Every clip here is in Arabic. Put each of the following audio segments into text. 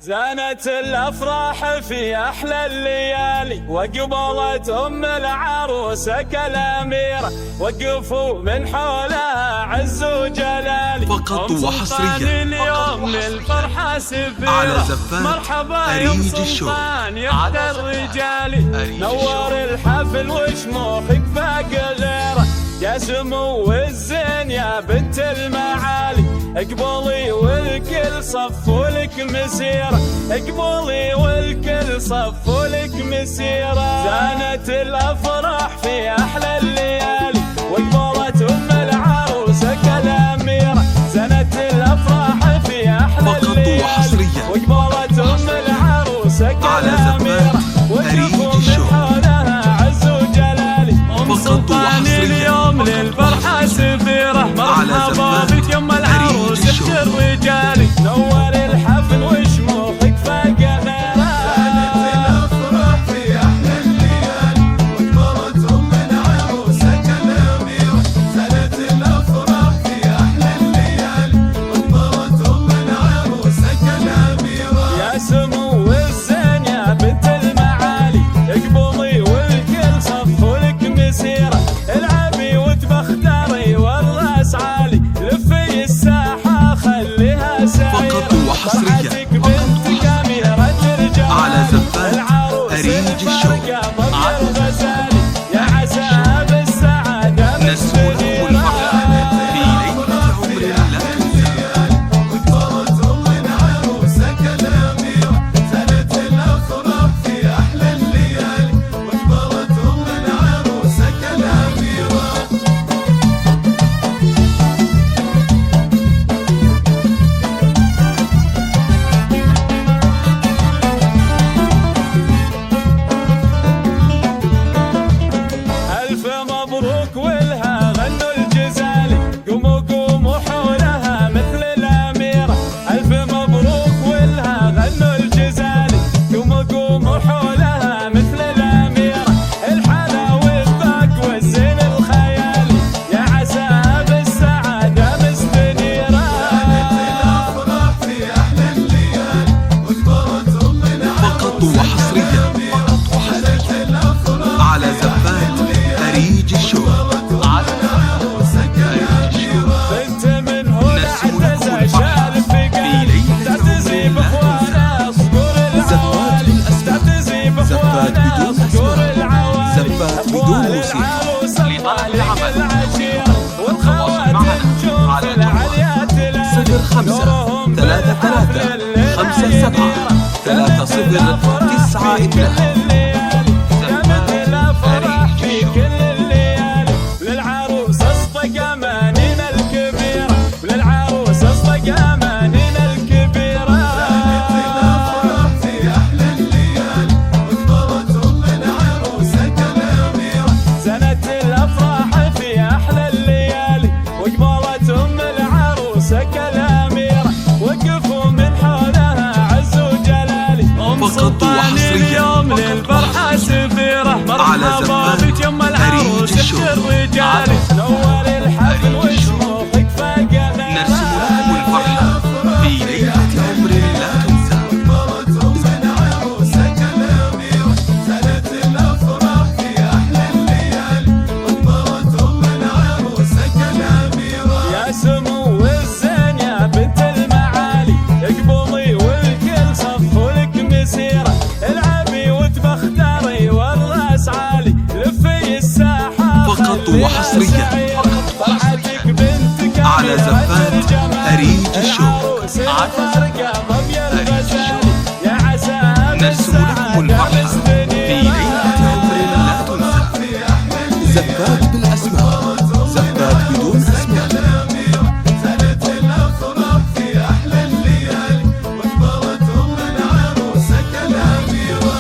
زانت الأفراح في أحلى الليالي، وقبلت أم العروسة كالأميرة، وقفوا من حولها عز وجلالي. فقط وحصريا اليوم للفرحة سفيرة، على زفات مرحبا يا سلطان يا الرجال، نور الحفل وشموخك فاق غيره، يا سمو الزين يا بنت المعالي، اقبلي والكل صفوا لك مسيرة، اقبلي والكل صفوا لك مسيرة. زانت الأفراح في أحلى الليالي، وقبلت أم العروسة كالأميرة، زانت الأفراح في أحلى الليالي، وقبلت أم العروسة كالأميرة، وقفوا من حولها عز وجلالي. أم سلطان اليوم للفرحة سفيرة، مرحبا بك يا أم العروس اختي الرجالي، نور الحفل وشموخك فاق غيره. زانت الأفراح في أحلى الليالي، وقبلت أم العروسة كالأميرة، زانت الأفراح في أحلى الليالي، وقبلت أم العروسة كالأميرة، يا سمو الزين يا بنت المعالي، اقبلي والكل صفوا لك مسيرة، العبي وتبختري والراس عالي، لفي الساحة خليها سعيرة. فقط وحصريا بنتك أميرة رجال، على زفات أريج الشوق، يا عساها بالسعادة نسمو الفرحة في ليلة عمر لا تنسى. وقبلت أم العروسة كالأميرة، زانت الأفراح في أحلى الليالي، وقبلت أم العروسة كالأميرة. ألف مبروك ولها غنوا الجزالي، قوموا قوموا حولها مثل الأميرة، ألف مبروك ولها غنوا الجزالي، قوموا قوموا حولها مثل الأميرة، الحلا والذاق والزين الخيالي، يا عساها بالسعادة مستنيرة. الأفراح في أحلى الليالي، وقبلت أم فقط العروسة وحصريا زانت الأفراح على زفات أريج الشوق، بنت من هنا نسمو لكم اعتزى الفرحة شال في فقال، ليلة تعتزي عمر لا بإخوانا صقور العوالي، تعتزي زفات بإخوانا بدون صقور أسماء، العوالي، زفات بدون أخوال موسيقى. العروسة لطلب طالق العمل العشيرة، والخوات معنا نجوم على في العليا تلالي، 05 نورهم 33 بالحفل 57 30 9 فقط وحصريا اليوم للفرحة سفيرة، على مرحبا زفات بك يا أم العروس أريج الشوق، اختي الرجال، نور الحفل وشموخك فاق غيره. نرسم لكم الفرحة في ليلة عمر لا تنسى. وقبلت أم العروسة كالأميرة، زانت الأفراح في أحلى الليالي، وقبلت أم العروسة كالأميرة، يا سمو الزين يا بنت المعالي، اقبلي والكل صفوا لك مسيرة، العبي وتبختري والراس عالي، لفي الساحة فقط وحصريا فرحتك بنتك على زفات أريج الشوق، يا عساها نرسم لكم الفرحة في ليلة عمر لا تنسى. زفات بالأسماء، زفات بدون أسماء. زانت الأفراح في أحلى الليالي، وقبلت أم العروسة كالأميرة.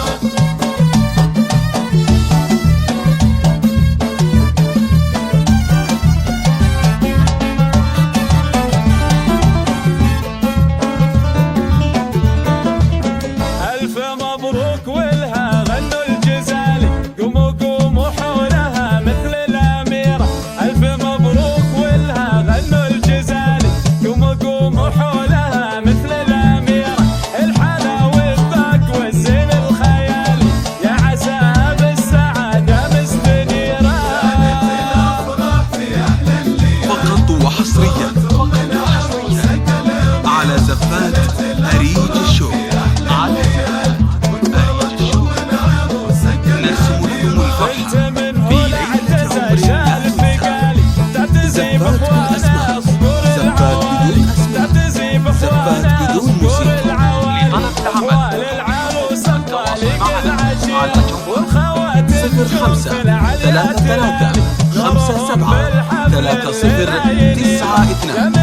5 3 3 5 7 3 0 9 2.